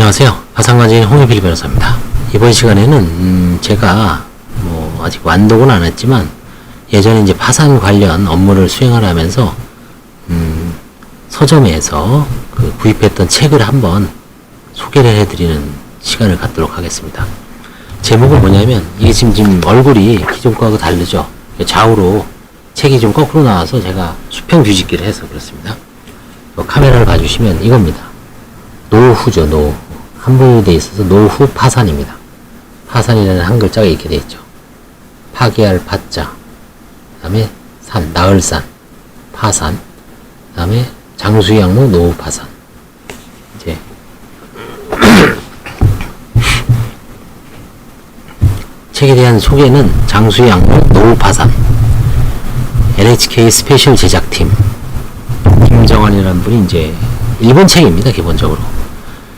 안녕하세요. 파산관제인 홍익필 변호사입니다. 이번 시간에는 제가 아직 완독은 안 했지만 예전에 이제 파산 관련 업무를 수행을 하면서 서점에서 구입했던 책을 한번 소개를 해드리는 시간을 갖도록 하겠습니다. 제목은 뭐냐면, 이게 지금 얼굴이 기존 거하고 다르죠. 좌우로 책이 좀 거꾸로 나와서 제가 수평 뒤집기를 해서 그렇습니다. 카메라를 봐주시면 이겁니다. 노후죠. 노후. 한글로 되어 있어서 노후 파산입니다. 파산이라는 한 글자가 이렇게 되어 있죠. 파괴할 파자, 그 다음에 산, 나을산, 파산, 그 다음에 장수양목 노후 파산. 이제 책에 대한 소개는 장수양목 노후 파산, NHK 스페셜 제작팀 김정환이라는 분이 이제 일본 책입니다. 기본적으로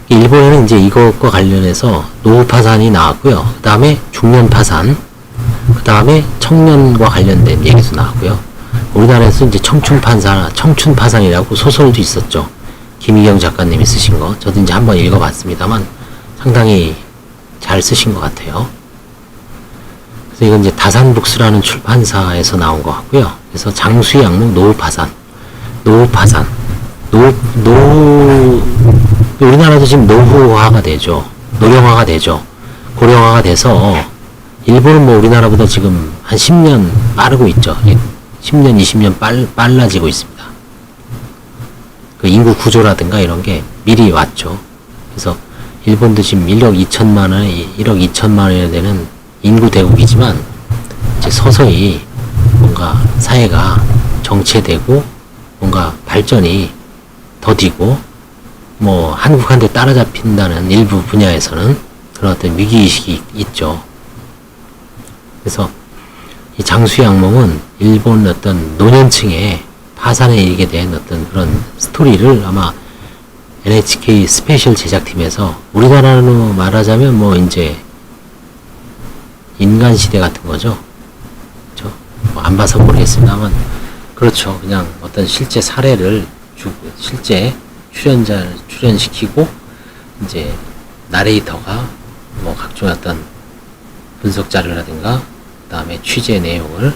일본에는 이제 이것과 관련해서 노후 파산이 나왔고요. 그 다음에 중년 파산, 그 다음에 청년과 관련된 얘기도 나왔고요. 우리나라에서 이제 청춘 파산이라고 소설도 있었죠. 김희경 작가님이 쓰신 거. 저도 이제 한번 읽어봤습니다만 상당히 잘 쓰신 것 같아요. 그래서 이건 이제 다산북스라는 출판사에서 나온 것 같고요. 그래서 장수양목 노후 파산, 우리나라도 지금 노후화가 되죠. 노령화가 되죠. 고령화가 돼서 일본은 우리나라보다 지금 한 10년 빠르고 있죠. 10년, 20년 빨라지고 있습니다. 그 인구 구조라든가 이런 게 미리 왔죠. 그래서 일본도 지금 1억 2천만 원이 되는 인구 대국이지만 이제 서서히 뭔가 사회가 정체되고 뭔가 발전이 더디고 한국한테 따라잡힌다는 일부 분야에서는 그런 어떤 위기의식이 있죠. 그래서 이 장수양목은 일본 어떤 노년층의 파산에 이르게 된 어떤 그런 스토리를 아마 NHK 스페셜 제작팀에서 우리나라로 말하자면 이제 인간시대 같은 거죠. 그렇죠? 안 봐서 모르겠습니다만 그렇죠. 그냥 어떤 실제 사례를 실제 출연자를 출연시키고 이제 나레이터가 각종 어떤 분석 자료라든가 그 다음에 취재 내용을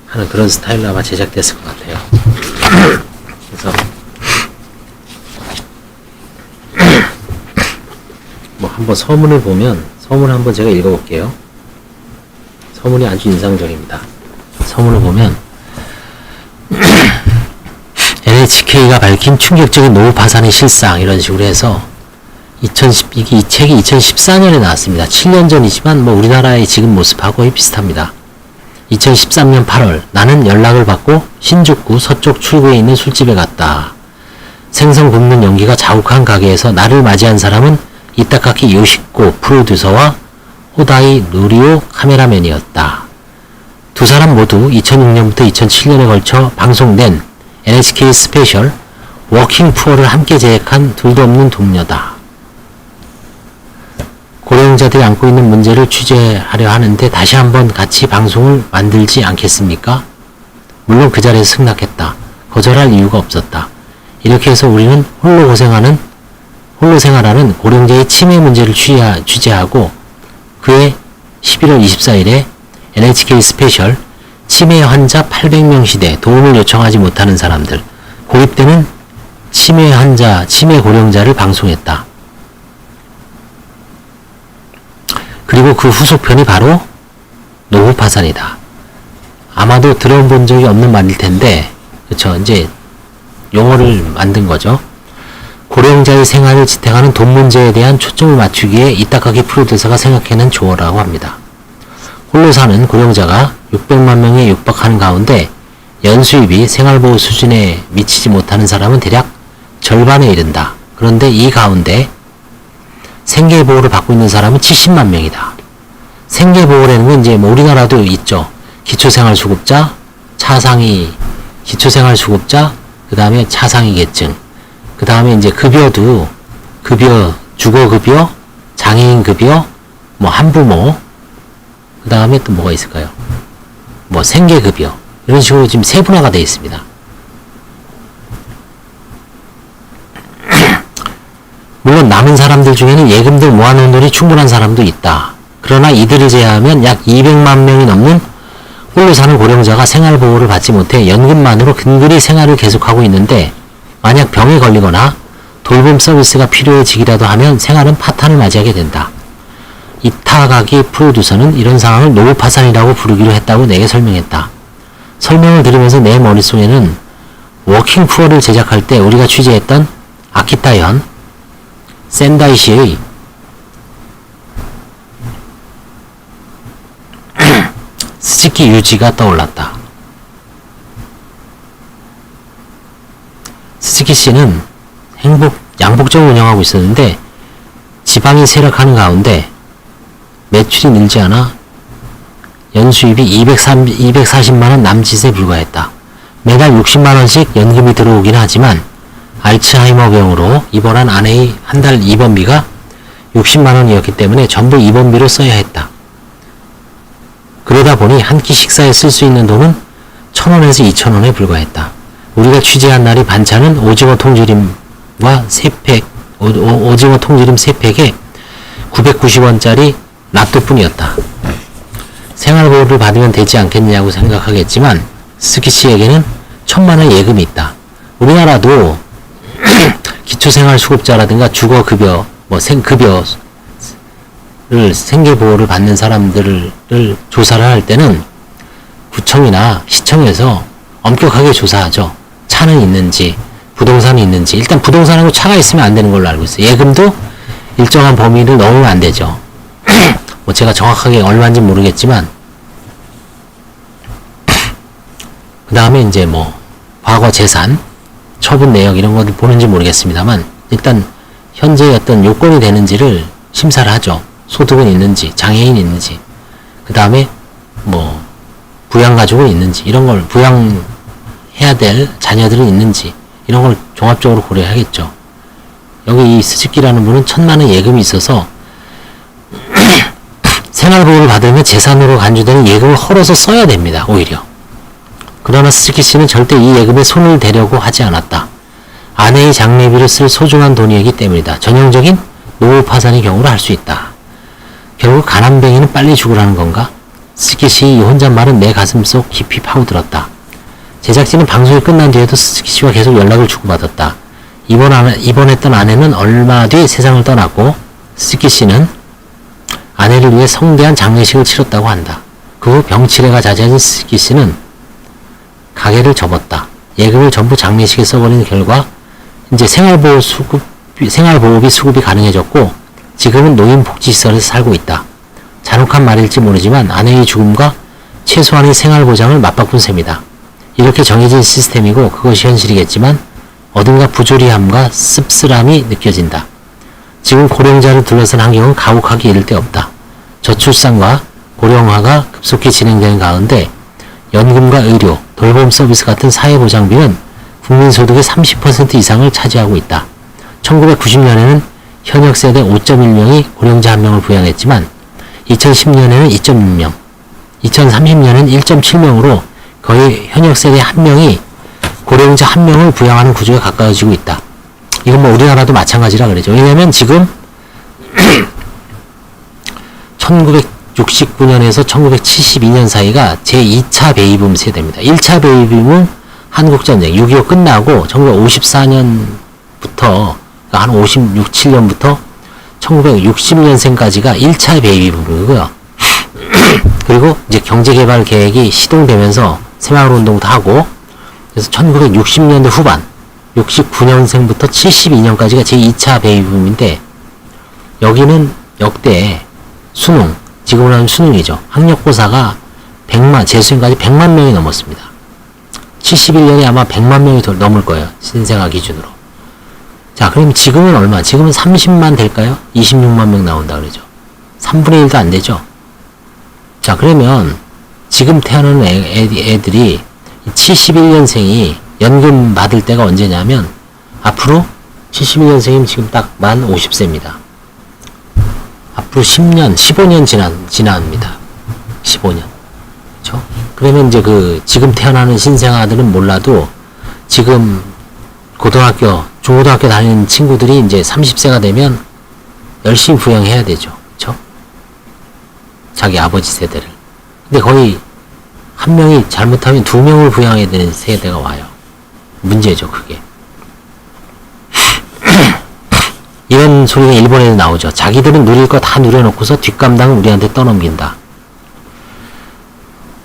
하는 그런 스타일로 아마 제작됐을 것 같아요. 그래서 한번 서문을 보면 서문을 한번 제가 읽어볼게요. 서문이 아주 인상적입니다. 서문을 보면 NHK가 밝힌 충격적인 노후 파산의 실상, 이런 식으로 해서 이 책이 2014년에 나왔습니다. 7년 전이지만 우리나라의 지금 모습하고 거의 비슷합니다. 2013년 8월 나는 연락을 받고 신죽구 서쪽 출구에 있는 술집에 갔다. 생선 굽는 연기가 자욱한 가게에서 나를 맞이한 사람은 이타카키 요시코 프로듀서와 호다이 누리오 카메라맨이었다. 두 사람 모두 2006년부터 2007년에 걸쳐 방송된 NHK 스페셜 워킹 푸어를 함께 제작한 둘도 없는 동료다. 고령자들이 안고 있는 문제를 취재하려 하는데 다시 한번 같이 방송을 만들지 않겠습니까? 물론 그 자리에서 승낙했다. 거절할 이유가 없었다. 이렇게 해서 우리는 홀로 생활하는 고령자의 치매 문제를 취재하고 그해 11월 24일에 NHK 스페셜 치매 환자 800명 시대 도움을 요청하지 못하는 사람들, 고립되는 치매 고령자를 방송했다. 그리고 그 후속편이 바로 노후 파산이다. 아마도 들어본 적이 없는 말일 텐데, 그쵸? 이제 용어를 만든 거죠. 고령자의 생활을 지탱하는 돈 문제에 대한 초점을 맞추기에 이타카키 프로듀서가 생각해낸 조어라고 합니다. 홀로 사는 고령자가 600만 명에 육박하는 가운데 연수입이 생활보호 수준에 미치지 못하는 사람은 대략 절반에 이른다. 그런데 이 가운데 생계보호를 받고 있는 사람은 70만 명이다. 생계보호라는 건 이제 우리나라도 있죠. 기초생활수급자, 기초생활수급자, 그 다음에 차상위계층, 그 다음에 이제 급여도 주거급여, 장애인급여, 한부모, 그 다음에 또 뭐가 있을까요? 생계급여, 이런 식으로 지금 세분화가 되어 있습니다. 물론 남은 사람들 중에는 예금들 모아놓은 돈이 충분한 사람도 있다. 그러나 이들을 제외하면 약 200만 명이 넘는 홀로 사는 고령자가 생활보호를 받지 못해 연금만으로 근근히 생활을 계속하고 있는데 만약 병에 걸리거나 돌봄 서비스가 필요해지기라도 하면 생활은 파탄을 맞이하게 된다. 이타가기 프로듀서는 이런 상황을 노후파산이라고 부르기로 했다고 내게 설명했다. 설명을 들으면서 내 머릿속에는 워킹 푸어를 제작할 때 우리가 취재했던 아키타현 센다이시의 스즈키 유지가 떠올랐다. 스즈키 씨는 양복점을 운영하고 있었는데 지방이 세력하는 가운데 매출이 늘지 않아 연수입이 240만원 남짓에 불과했다. 매달 60만원씩 연금이 들어오긴 하지만 알츠하이머병으로 입원한 아내의 한 달 입원비가 60만원이었기 때문에 전부 입원비로 써야 했다. 그러다 보니 한 끼 식사에 쓸 수 있는 돈은 1,000원에서 2,000원에 불과했다. 우리가 취재한 날이 반찬은 오징어 통조림과 3팩, 오징어 통조림 3팩에 990원짜리 낫또뿐이었다. 생활보호를 받으면 되지 않겠냐고 생각하겠지만 스키 씨에게는 1,000만원 예금이 있다. 우리나라도 기초생활수급자라든가 주거급여, 생급여를 생계보호를 받는 사람들을 조사를 할 때는 구청이나 시청에서 엄격하게 조사하죠. 차는 있는지, 부동산이 있는지. 일단 부동산하고 차가 있으면 안 되는 걸로 알고 있어요. 예금도 일정한 범위를 넘으면 안 되죠. 뭐 제가 정확하게 얼마인지 모르겠지만 그 다음에 이제 뭐 과거 재산, 처분 내역 이런 것들 보는지 모르겠습니다만 일단 현재 어떤 요건이 되는지를 심사를 하죠. 소득은 있는지, 장애인이 있는지, 그 다음에 뭐 부양가족은 있는지, 이런 걸 부양해야 될 자녀들은 있는지 이런 걸 종합적으로 고려하겠죠. 여기 이 스즈키라는 분은 1,000만원 예금이 있어서 생활보호를 받으면 재산으로 간주되는 예금을 헐어서 써야 됩니다. 오히려. 그러나 스즈키 씨는 절대 이 예금에 손을 대려고 하지 않았다. 아내의 장례비를 쓸 소중한 돈이기 때문이다. 전형적인 노후 파산의 경우로 할 수 있다. 결국 가난뱅이는 빨리 죽으라는 건가? 스즈키 씨의 이 혼잣말은 내 가슴속 깊이 파고들었다. 제작진은 방송이 끝난 뒤에도 스즈키 씨와 계속 연락을 주고받았다. 입원했던 아내는 얼마 뒤 세상을 떠났고 스즈키 씨는 아내를 위해 성대한 장례식을 치렀다고 한다. 그 후 병치레가 잦아진 스즈키 씨는 가게를 접었다. 예금을 전부 장례식에 써버리는 결과 이제 생활보호비 수급이 가능해졌고 지금은 노인복지시설에서 살고 있다. 잔혹한 말일지 모르지만 아내의 죽음과 최소한의 생활보장을 맞바꾼 셈이다. 이렇게 정해진 시스템이고 그것이 현실이겠지만 어딘가 부조리함과 씁쓸함이 느껴진다. 지금 고령자를 둘러싼 환경은 가혹하기 이를 데 없다. 저출산과 고령화가 급속히 진행되는 가운데 연금과 의료, 돌봄 서비스 같은 사회보장비는 국민소득의 30% 이상을 차지하고 있다. 1990년에는 현역 세대 5.1명이 고령자 1명을 부양했지만 2010년에는 2.6명, 2030년에는 1.7명으로 거의 현역 세대 1명이 고령자 1명을 부양하는 구조에 가까워지고 있다. 이건 뭐 우리나라도 마찬가지라 그러죠. 왜냐면 지금 1969년에서 1972년 사이가 제2차 베이비붐 세대입니다. 1차 베이비붐은 한국전쟁 6.25 끝나고 1954년부터 한 56, 7년부터 1960년생까지가 1차 베이비붐이고요. 그리고 이제 경제개발 계획이 시동되면서 새마을운동도 하고 그래서 1960년대 후반 69년생부터 72년까지가 제2차 베이비붐인데 여기는 역대 수능, 지금으로 하면 수능이죠. 학력고사가 100만, 재수생까지 100만 명이 넘었습니다. 71년에 아마 100만 명이 더 넘을 거예요. 신생아 기준으로. 자, 그럼 지금은 얼마? 지금은 30만 될까요? 26만 명 나온다 그러죠. 3분의 1도 안 되죠. 자, 그러면 지금 태어나는 애들이 71년생이 연금 받을 때가 언제냐면 앞으로 71년생이면 지금 딱 만 50세입니다. 앞으로 10년, 15년 지납니다. 15년. 그쵸? 그러면 이제 지금 태어나는 신생아들은 몰라도 지금 고등학교 중고등학교 다니는 친구들이 이제 30세가 되면 열심히 부양해야 되죠. 그쵸? 자기 아버지 세대를. 근데 거의 한 명이 잘못하면 두 명을 부양해야 되는 세대가 와요. 문제죠, 그게. 이런 소리가 일본에도 나오죠. 자기들은 누릴 거 다 누려놓고서 뒷감당은 우리한테 떠넘긴다.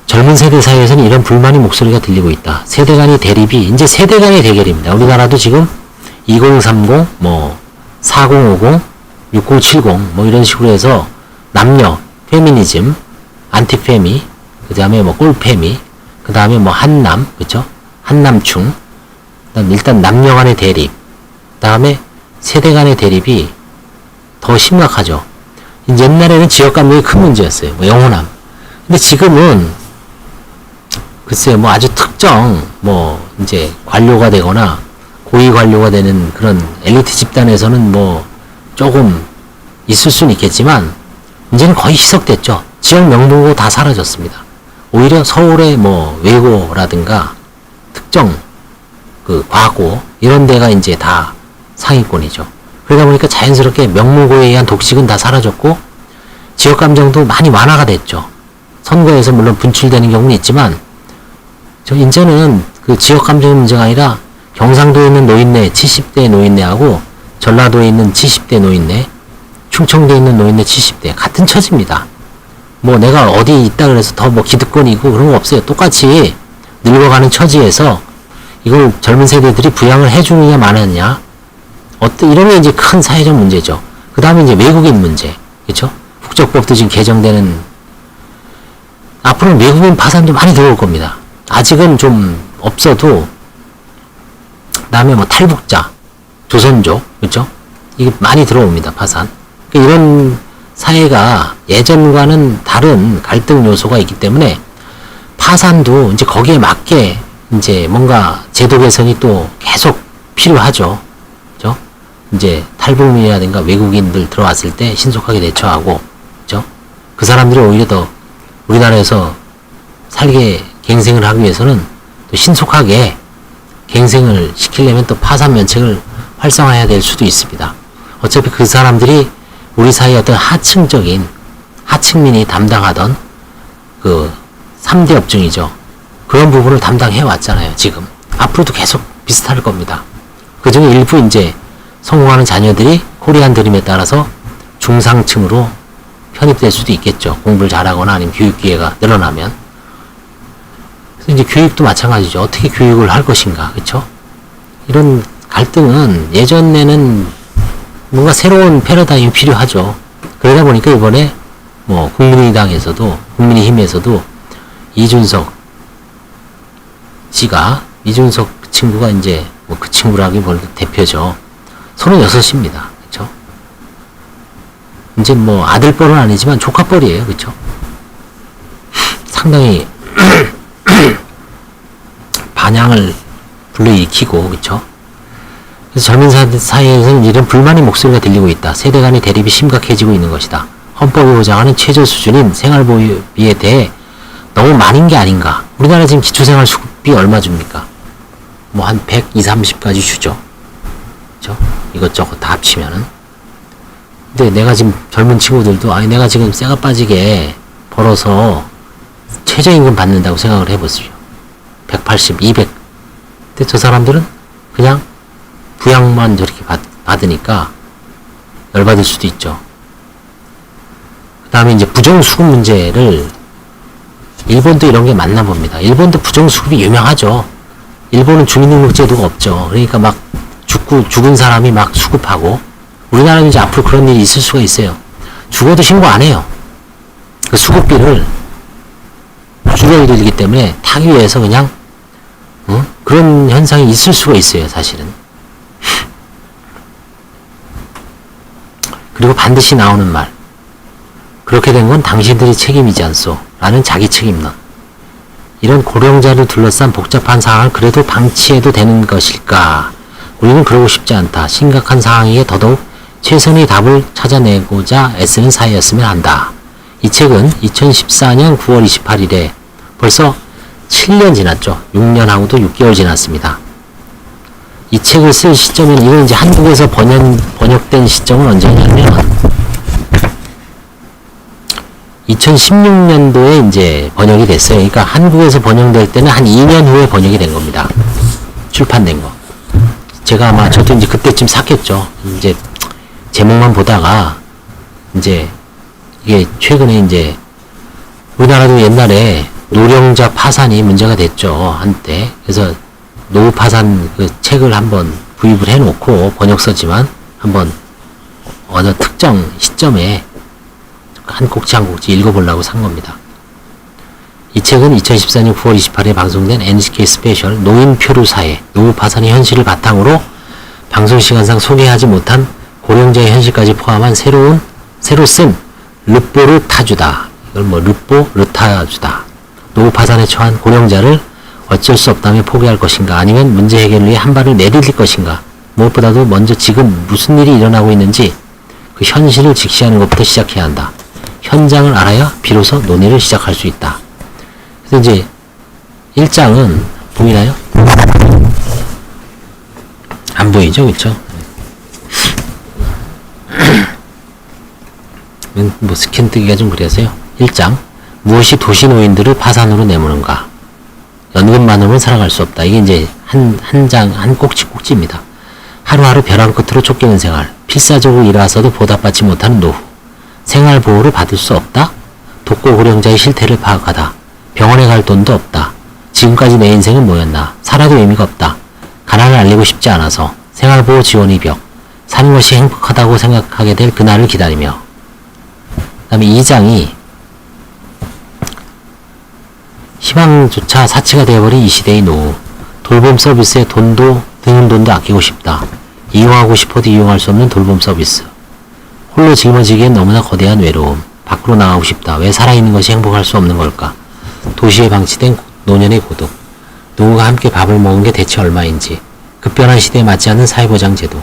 젊은 세대 사이에서는 이런 불만의 목소리가 들리고 있다. 세대 간의 대립이 이제 세대 간의 대결입니다. 우리나라도 지금 2030, 4050, 6070 이런 식으로 해서 남녀, 페미니즘, 안티페미, 그 다음에 꼴페미, 그 다음에 한남, 그쵸? 한남충, 일단 남녀 간의 대립, 그 다음에 세대 간의 대립이 더 심각하죠. 옛날에는 지역 감정이 큰 문제였어요. 영호남. 근데 지금은 글쎄요, 아주 특정, 이제 관료가 되거나 고위 관료가 되는 그런 엘리트 집단에서는 조금 있을 수는 있겠지만, 이제는 거의 희석됐죠. 지역 명문고 다 사라졌습니다. 오히려 서울의 외고라든가 특정 그 과고 이런 데가 이제 다 상위권이죠. 그러다 보니까 자연스럽게 명문고에 의한 독식은 다 사라졌고 지역 감정도 많이 완화가 됐죠. 선거에서 물론 분출되는 경우는 있지만 이제는 그 지역 감정의 문제가 아니라 경상도에 있는 노인네 70대 노인네하고 전라도에 있는 70대 노인네, 충청도에 있는 노인네 70대 같은 처지입니다. 내가 어디 있다 그래서 더 기득권이고 그런 거 없어요. 똑같이 늙어가는 처지에서 이걸 젊은 세대들이 부양을 해주느냐 마느냐, 이런 게 이제 큰 사회적 문제죠. 그 다음에 이제 외국인 문제, 그쵸? 국적법도 지금 개정되는, 앞으로는 외국인 파산도 많이 들어올 겁니다. 아직은 좀 없어도, 그 다음에 탈북자, 조선족, 그쵸? 이게 많이 들어옵니다, 파산. 그러니까 이런 사회가 예전과는 다른 갈등 요소가 있기 때문에 파산도 이제 거기에 맞게 이제 뭔가 제도 개선이 또 계속 필요하죠. 그죠? 이제 탈북민이라든가 외국인들 들어왔을 때 신속하게 대처하고, 그죠? 그 사람들이 오히려 더 우리나라에서 살게 갱생을 하기 위해서는 또 신속하게 갱생을 시키려면 또 파산 면책을 활성화해야 될 수도 있습니다. 어차피 그 사람들이 우리 사회의 어떤 하층민이 담당하던 그 3대 업종이죠. 그런 부분을 담당해 왔잖아요, 지금. 앞으로도 계속 비슷할 겁니다. 그 중에 일부 이제 성공하는 자녀들이 코리안 드림에 따라서 중상층으로 편입될 수도 있겠죠. 공부를 잘하거나 아니면 교육 기회가 늘어나면. 그래서 이제 교육도 마찬가지죠. 어떻게 교육을 할 것인가, 그쵸? 이런 갈등은 예전에는 뭔가 새로운 패러다임이 필요하죠. 그러다 보니까 이번에 국민의당에서도, 국민의힘에서도 이준석 친구가 이제 그 친구라기보다 대표죠. 36입니다. 그쵸? 이제 아들뻘은 아니지만 조카뻘이에요. 그쵸? 상당히 반향을 불러일으키고, 그쵸? 그래서 젊은 사이에서는 이런 불만의 목소리가 들리고 있다. 세대 간의 대립이 심각해지고 있는 것이다. 헌법이 보장하는 최저 수준인 생활보유비에 대해 너무 많은 게 아닌가. 우리나라 지금 기초생활수급비 얼마 줍니까? 한 120, 30까지 주죠. 그죠? 이것저것 다 합치면은. 근데 내가 지금 젊은 친구들도 내가 지금 쇠가 빠지게 벌어서 최저임금 받는다고 생각을 해보시죠. 180, 200. 근데 저 사람들은 그냥 부양만 저렇게 받으니까 열받을 수도 있죠. 그 다음에 이제 부정수급 문제를, 일본도 이런 게 맞나 봅니다. 일본도 부정수급이 유명하죠. 일본은 주민등록제도가 없죠. 그러니까 막 죽은 사람이 막 수급하고, 우리나라는 이제 앞으로 그런 일이 있을 수가 있어요. 죽어도 신고 안 해요. 그 수급비를 줄여들기 때문에 타기 위해서 그냥, 그런 현상이 있을 수가 있어요, 사실은. 그리고 반드시 나오는 말. 그렇게 된 건 당신들이 책임이지 않소. 라는 자기 책임론. 이런 고령자를 둘러싼 복잡한 상황을 그래도 방치해도 되는 것일까? 우리는 그러고 싶지 않다. 심각한 상황이기에 더더욱 최선의 답을 찾아내고자 애쓰는 사이였으면 한다. 이 책은 2014년 9월 28일에 벌써 7년 지났죠. 6년하고도 6개월 지났습니다. 이 책을 쓸 시점에는, 이건 이제 한국에서 번역된 시점은 언제냐면 2016년도에 이제 번역이 됐어요. 그러니까 한국에서 번역될 때는 한 2년 후에 번역이 된 겁니다. 출판된 거. 제가 아마 저도 이제 그때쯤 샀겠죠. 이제 제목만 보다가 이제 이게 최근에 이제 우리나라도 옛날에 노령자 파산이 문제가 됐죠. 한때. 그래서 노후 파산 그 책을 한번 구입을 해놓고 번역서지만 한번 어느 특정 시점에 한 곡지 한 곡지 읽어보려고 산 겁니다. 이 책은 2014년 9월 28일에 방송된 NHK 스페셜 노인 표류사회 노후 파산의 현실을 바탕으로 방송 시간상 소개하지 못한 고령자의 현실까지 포함한 새로 쓴 르뽀르 타주다. 이걸 뭐 르뽀 르타주다. 노후 파산에 처한 고령자를 어쩔 수 없다며 포기할 것인가, 아니면 문제 해결을 위해 한 발을 내디딜 것인가. 무엇보다도 먼저 지금 무슨 일이 일어나고 있는지 그 현실을 직시하는 것부터 시작해야 한다. 현장을 알아야 비로소 논의를 시작할 수 있다. 그래서 이제 1장은 보이나요? 안 보이죠, 그쵸? 뭐 스캔 뜨기가 좀 그래서요. 1장, 무엇이 도시 노인들을 파산으로 내모는가? 연금만으로는 살아갈 수 없다. 이게 이제 한 꼭지입니다. 하루하루 벼랑 끝으로 쫓기는 생활, 필사적으로 일하서도 보답받지 못하는 노후, 생활보호를 받을 수 없다. 독고 고령자의 실태를 파악하다. 병원에 갈 돈도 없다. 지금까지 내 인생은 뭐였나? 살아도 의미가 없다. 가난을 알리고 싶지 않아서 생활보호 지원 이벽, 사는 것이 행복하다고 생각하게 될 그날을 기다리며. 그 다음에 2장이 희망조차 사치가 되어버린 이 시대의 노후, 돌봄 서비스에 드는 돈도 아끼고 싶다. 이용하고 싶어도 이용할 수 없는 돌봄 서비스, 홀로 짊어지기엔 너무나 거대한 외로움, 밖으로 나가고 싶다. 왜 살아있는 것이 행복할 수 없는 걸까? 도시에 방치된 노년의 고독, 누구가 함께 밥을 먹은 게 대체 얼마인지, 급변한 시대에 맞지 않는 사회보장 제도.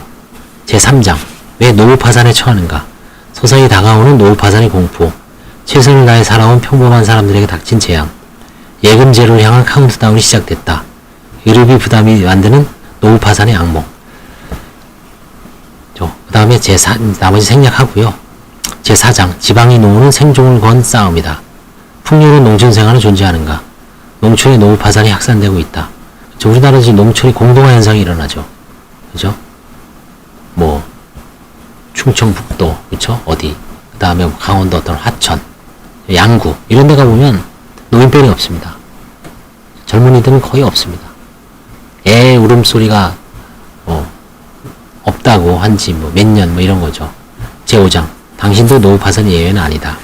제3장, 왜 노후 파산에 처하는가? 서서히 다가오는 노후 파산의 공포, 최선을 다해 살아온 평범한 사람들에게 닥친 재앙, 예금제로를 향한 카운트다운이 시작됐다. 의료비 부담이 만드는 노후 파산의 악몽. 그 다음에 나머지 생략하고요. 제4장, 지방의 노후는 생존을 건 싸움이다. 풍요로운 농촌 생활은 존재하는가? 농촌의 노후 파산이 확산되고 있다. 우리나라는 지금 농촌이 공동화 현상이 일어나죠. 그죠? 뭐 충청북도, 그쵸? 어디? 그 다음에 강원도 어떤 하천, 양구 이런 데 가보면 노인병이 없습니다. 젊은이들은 거의 없습니다. 애 울음소리가 없다고 한지 뭐 몇 년 뭐 이런 거죠. 제5장, 당신도 노후 파산이 예외는 아니다.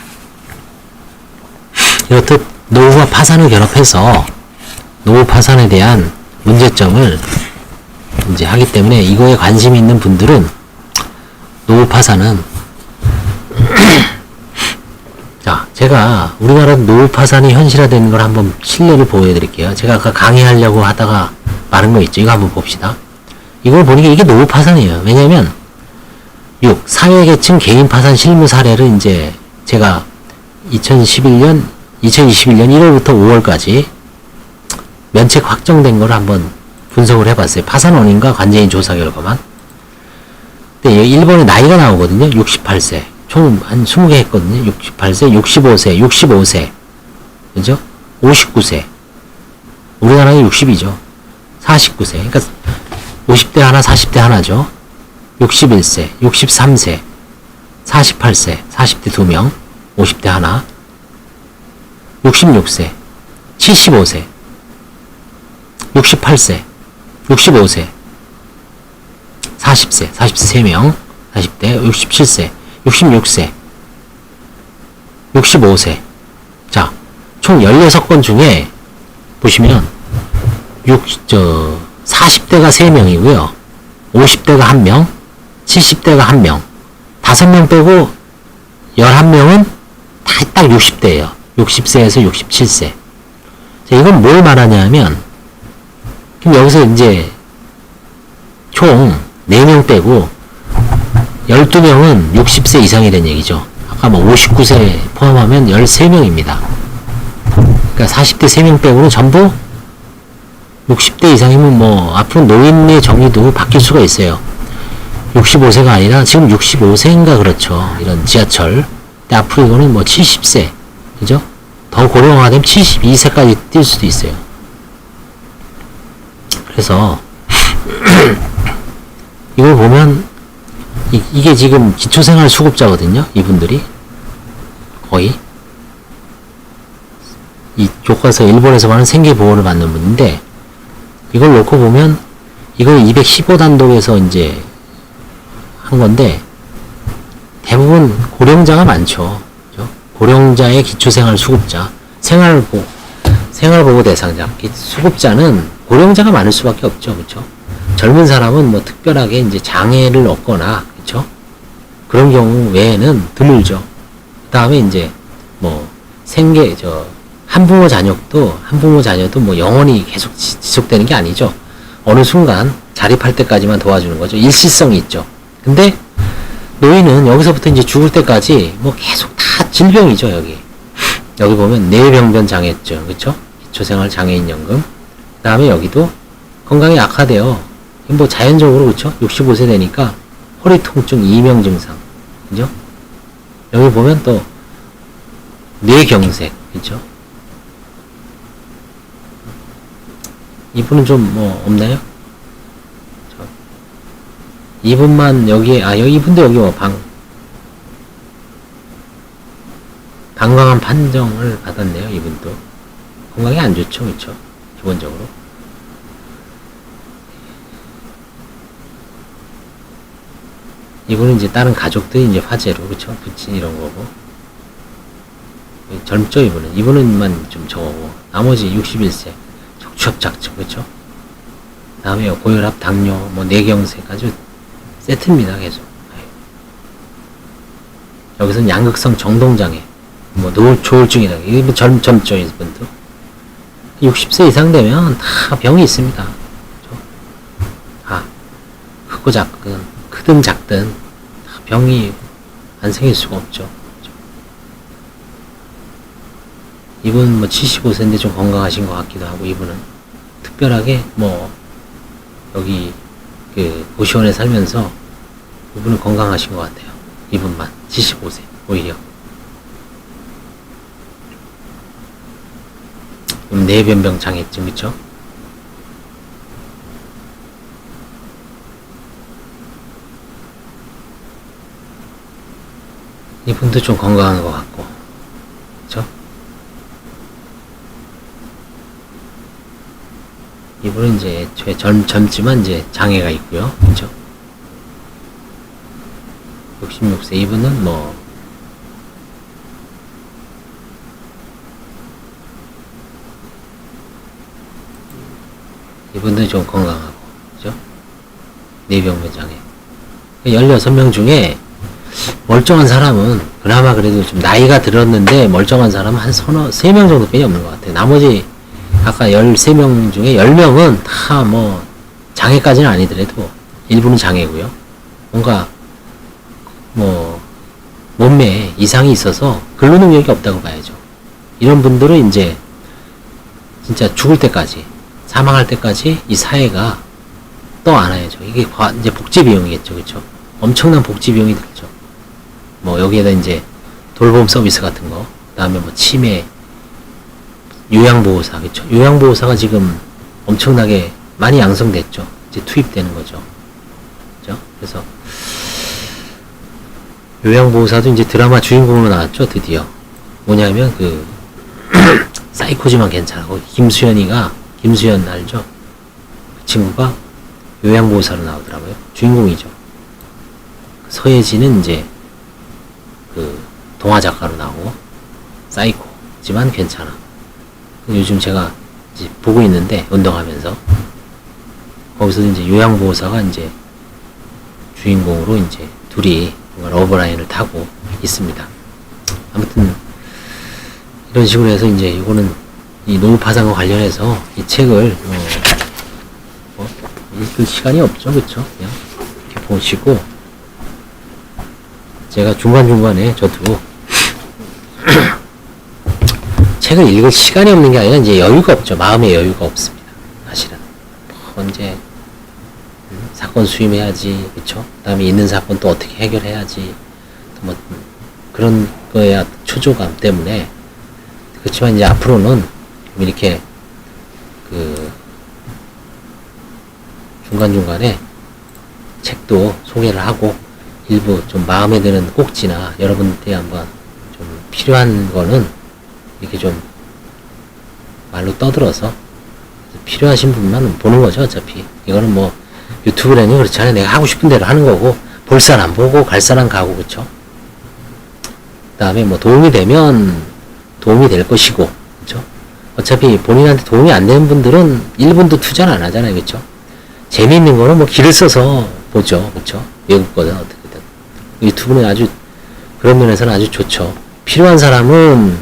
이렇듯 노후와 파산을 결합해서 노후 파산에 대한 문제점을 이제 하기 때문에 이거에 관심이 있는 분들은 노후 파산은 자, 제가 우리나라 노후 파산이 현실화되는 걸 한번 실례를 보여드릴게요. 제가 아까 강의하려고 하다가 마른 거 있죠. 이거 한번 봅시다. 이걸 보니까 이게 노후 파산이에요. 왜냐면 6. 사회계층 개인 파산 실무 사례를 이제 제가 2021년 1월부터 5월까지 면책 확정된 걸 한번 분석을 해봤어요. 파산 원인과 관계인 조사 결과만. 근데 일본의 나이가 나오거든요. 68세. 총 한 20개 했거든요. 68세, 65세, 65세. 그죠? 59세. 우리나라는 60이죠. 49세. 그러니까 50대 하나, 40대 하나죠. 61세, 63세, 48세, 40대 2명, 50대 하나, 66세, 75세, 68세, 65세, 40세, 40세 3명, 40대, 67세, 66세, 65세. 자, 총 16건 중에 보시면 40대가 3명이고요. 50대가 1명, 70대가 1명, 5명 빼고 11명은 다 딱 60대예요. 60세에서 67세. 자, 이건 뭘 말하냐면, 그럼 여기서 이제 총 4명 빼고 12명은 60세 이상이 된 얘기죠. 아까 뭐 59세 포함하면 13명입니다. 그러니까 40대 3명 빼고는 전부 60대 이상이면 뭐 앞으로 노인의 정의도 바뀔 수가 있어요. 65세가 아니라 지금 65세인가 그렇죠. 이런 지하철. 근데 앞으로 이거는 뭐 70세. 그죠? 더 고령화되면 72세까지 뛸 수도 있어요. 그래서 이걸 보면 이게 지금 기초생활 수급자거든요. 이분들이 거의 이 교과서 일본에서 말하는 생계보호를 받는 분인데 이걸 놓고 보면 이걸 215단독에서 이제 한 건데 대부분 고령자가 많죠. 그렇죠? 고령자의 기초생활 수급자, 생활보호 대상자, 수급자는 고령자가 많을 수밖에 없죠. 그렇죠? 젊은 사람은 뭐 특별하게 이제 장애를 얻거나 그렇죠? 그런 경우 외에는 드물죠. 그 다음에 이제 뭐 한부모 자녀도 뭐 영원히 계속 지속되는 게 아니죠. 어느 순간 자립할 때까지만 도와주는 거죠. 일시성이 있죠. 근데 노인은 여기서부터 이제 죽을 때까지 뭐 계속 다 질병이죠. 여기 보면 뇌병변 장애증, 그렇죠? 기초생활 장애인연금. 그 다음에 여기도 건강이 악화돼요. 뭐 자연적으로 그렇죠? 65세 되니까 허리 통증, 이명 증상, 그죠? 여기 보면 또 뇌경색, 그죠? 이분은 좀 뭐 없나요? 이분만 여기에 이분도 여기 뭐 방광암 판정을 받았네요. 이분도 건강이 안 좋죠, 그렇죠? 기본적으로. 이분은 이제 다른 가족들이 이제 화재로 그렇죠? 부친 이런 거고. 젊죠, 이분은만 좀 적어고 나머지 61세 척추협착증 그렇죠? 다음에 고혈압, 당뇨, 뭐 뇌경색 아주 세트입니다. 계속. 여기서는 양극성 정동장애, 뭐 노조울증이다. 이분 젊죠, 이분도. 60세 이상 되면 다 병이 있습니다. 그렇죠? 크고 크든 작든 다 병이 안 생길 수가 없죠. 그렇죠? 이분 뭐 75세인데 좀 건강하신 것 같기도 하고, 이분은 특별하게 뭐 여기 고시원에 살면서 이분은 건강하신 것 같아요. 이분만 75세 오히려. 뇌변병 장애증 그쵸? 이분도 좀 건강한 것 같고, 그쵸? 이분은 이제 젊지만 이제 장애가 있고요, 그쵸? 66세 이분은 뭐 이분도 좀 건강하고, 그죠? 뇌병변 장애. 16명 중에 멀쩡한 사람은 그나마 그래도 좀 나이가 들었는데 멀쩡한 사람은 한 3명 정도밖에 없는 것 같아요. 나머지 아까 13명 중에 10명은 다 뭐 장애까지는 아니더라도 일부는 장애고요. 뭔가 뭐 몸매에 이상이 있어서 근로 능력이 없다고 봐야죠. 이런 분들은 이제 진짜 죽을 때까지, 사망할 때까지 이 사회가 떠 안아야죠. 이게 이제 복지 비용이겠죠, 그렇죠? 엄청난 복지 비용이 들죠. 뭐 여기에다 이제 돌봄 서비스 같은 거, 그다음에 뭐 치매, 요양보호사, 그렇죠? 요양보호사가 지금 엄청나게 많이 양성됐죠. 이제 투입되는 거죠, 그렇죠? 그래서 요양보호사도 이제 드라마 주인공으로 나왔죠, 드디어. 뭐냐면 사이코지만 괜찮고 김수현 알죠? 그 친구가 요양보호사로 나오더라고요. 주인공이죠. 서예진은 이제 동화작가로 나오고 사이코지만 괜찮아. 요즘 제가 이제 보고 있는데 운동하면서 거기서 이제 요양보호사가 이제 주인공으로 이제 둘이 뭔가 러브라인을 타고 있습니다. 아무튼 이런 식으로 해서 이제 이거는 이 노후파상과 관련해서 이 책을 읽을 시간이 없죠, 그쵸? 그냥 이렇게 보시고 제가 중간중간에 저도 책을 읽을 시간이 없는 게 아니라 이제 여유가 없죠. 마음의 여유가 없습니다. 사실은. 사건 이제 사건 수임해야지, 그쵸? 그다음에 있는 사건 또 어떻게 해결해야지, 또 뭐 그런 거야 초조감 때문에. 그렇지만 이제 앞으로는 이렇게 그 중간중간에 책도 소개를 하고 일부 좀 마음에 드는 꼭지나 여러분들이 한번 좀 필요한 거는 이렇게 좀 말로 떠들어서 필요하신 분만 보는 거죠. 어차피 이거는 뭐 유튜브라니 그렇잖아요. 내가 하고 싶은 대로 하는 거고 볼 사람 보고 갈 사람 가고, 그쵸? 그 다음에 뭐 도움이 되면 도움이 될 것이고, 그쵸? 어차피 본인한테 도움이 안 되는 분들은 1분도 투자를 안 하잖아요. 그쵸? 재미있는 거는 뭐 길을 써서 보죠. 그쵸? 외국 거든 어떻게든. 유튜브는 아주 그런 면에서는 아주 좋죠. 필요한 사람은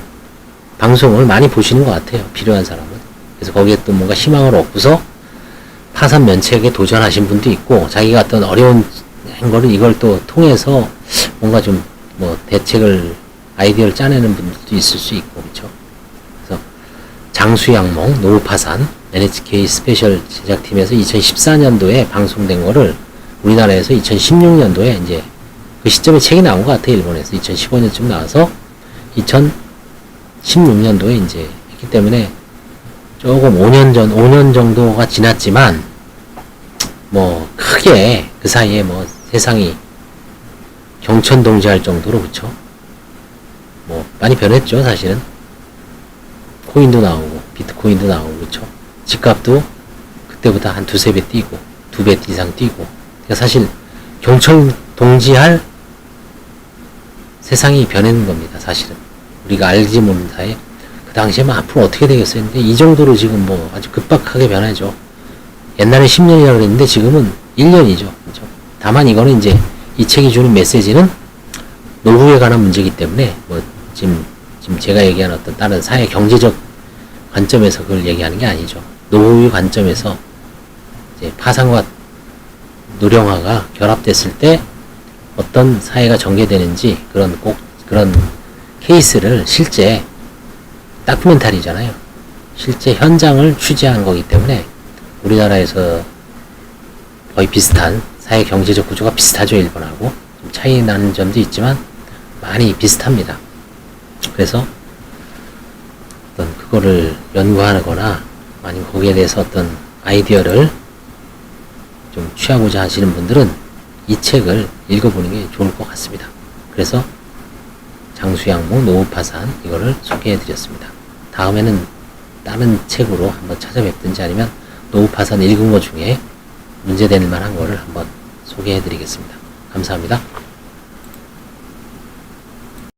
방송을 많이 보시는 것 같아요. 필요한 사람은. 그래서 거기에 또 뭔가 희망을 얻고서 파산 면책에 도전하신 분도 있고, 자기가 어떤 어려운 거를 이걸 또 통해서 뭔가 좀 뭐 대책을, 아이디어를 짜내는 분들도 있을 수 있고, 그렇죠? 그래서 장수양몽 노후 파산 NHK 스페셜 제작팀에서 2014년도에 방송된 거를 우리나라에서 2016년도에 이제 그 시점에 책이 나온 것 같아요. 일본에서 2015년쯤 나와서 2016년도에 이제 했기 때문에 조금 5년 정도가 지났지만 뭐 크게 그 사이에 뭐 세상이 경천동지할 정도로, 그쵸? 뭐 많이 변했죠. 사실은 코인도 나오고 비트코인도 나오고, 그쵸? 집값도 그때보다 한 두세 배 뛰고 2배 이상 뛰고, 그러니까 사실 경천동지할 세상이 변하는 겁니다. 사실은 우리가 알지 모르는 사이에 그 당시에 뭐 앞으로 어떻게 되겠어요 했는데 이 정도로 지금 뭐 아주 급박하게 변하죠. 옛날에 10년이라고 그랬는데 지금은 1년이죠. 그렇죠? 다만 이거는 이제 이 책이 주는 메시지는 노후에 관한 문제이기 때문에 뭐 지금 제가 얘기한 어떤 다른 사회 경제적 관점에서 그걸 얘기하는 게 아니죠. 노후의 관점에서 이제 파산과 노령화가 결합됐을 때 어떤 사회가 전개되는지 그런 케이스를 실제 다큐멘터리잖아요. 실제 현장을 취재한 거기 때문에 우리나라에서 거의 비슷한 사회 경제적 구조가 비슷하죠. 일본하고 좀 차이 나는 점도 있지만 많이 비슷합니다. 그래서 어떤 그거를 연구하거나 아니면 거기에 대해서 어떤 아이디어를 좀 취하고자 하시는 분들은 이 책을 읽어보는 게 좋을 것 같습니다. 그래서 장수양몽 노후파산 이거를 소개해드렸습니다. 다음에는 다른 책으로 한번 찾아뵙든지 아니면 노후파산 읽은 것 중에 문제될 만한 거를 한번 소개해드리겠습니다. 감사합니다.